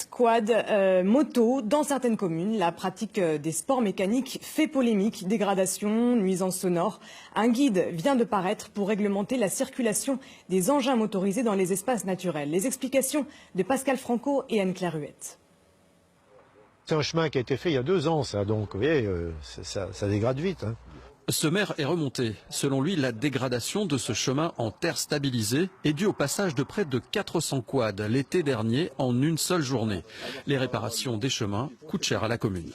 Quad, moto, dans certaines communes, la pratique des sports mécaniques fait polémique, dégradation, nuisances sonores. Un guide vient de paraître pour réglementer la circulation des engins motorisés dans les espaces naturels. Les explications de Pascal Franco et Anne-Claire Huette. C'est un chemin qui a été fait il y a 2 ans, ça, donc vous voyez, ça dégrade vite. Hein. Ce maire est remonté. Selon lui, la dégradation de ce chemin en terre stabilisée est due au passage de près de 400 quads l'été dernier en une seule journée. Les réparations des chemins coûtent cher à la commune.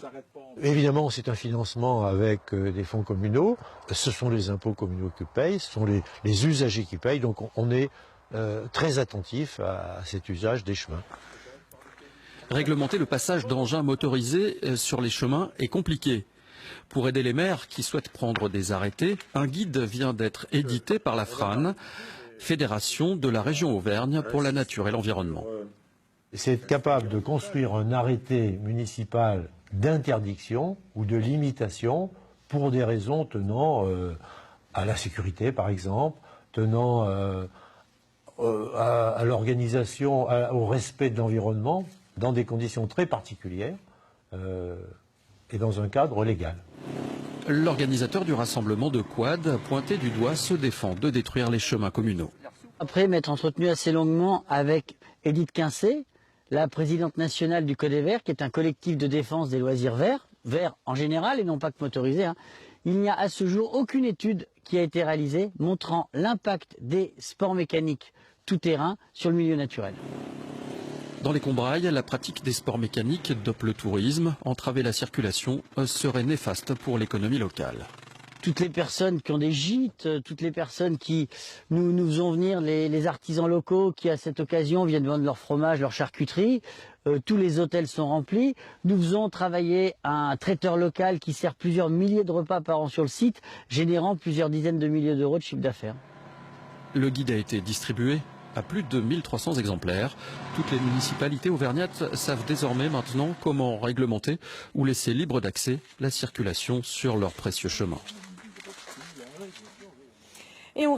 Évidemment, c'est un financement avec des fonds communaux. Ce sont les impôts communaux qui payent, ce sont les usagers qui payent. Donc on est très attentif à cet usage des chemins. Réglementer le passage d'engins motorisés sur les chemins est compliqué. Pour aider les maires qui souhaitent prendre des arrêtés, un guide vient d'être édité par la FRAN, Fédération de la région Auvergne pour la nature et l'environnement. C'est être capable de construire un arrêté municipal d'interdiction ou de limitation pour des raisons tenant à la sécurité, par exemple, tenant à l'organisation, au respect de l'environnement, dans des conditions très particulières et dans un cadre légal. L'organisateur du rassemblement de quad, pointé du doigt, se défend de détruire les chemins communaux. Après m'être entretenu assez longuement avec Edith Quincé, la présidente nationale du Code Vert, qui est un collectif de défense des loisirs verts, verts en général et non pas que motorisés, il n'y a à ce jour aucune étude qui a été réalisée montrant l'impact des sports mécaniques tout-terrain sur le milieu naturel. Dans les Combrailles, la pratique des sports mécaniques dope le tourisme. Entraver la circulation serait néfaste pour l'économie locale. Toutes les personnes qui ont des gîtes, toutes les personnes qui nous faisons venir, les artisans locaux qui à cette occasion viennent vendre leur fromage, leur charcuterie, tous les hôtels sont remplis. Nous faisons travailler un traiteur local qui sert plusieurs milliers de repas par an sur le site, générant plusieurs dizaines de milliers d'euros de chiffre d'affaires. Le guide a été distribué à plus de 1300 exemplaires. Toutes les municipalités auvergnates savent désormais maintenant comment réglementer ou laisser libre d'accès la circulation sur leurs précieux chemins. Et on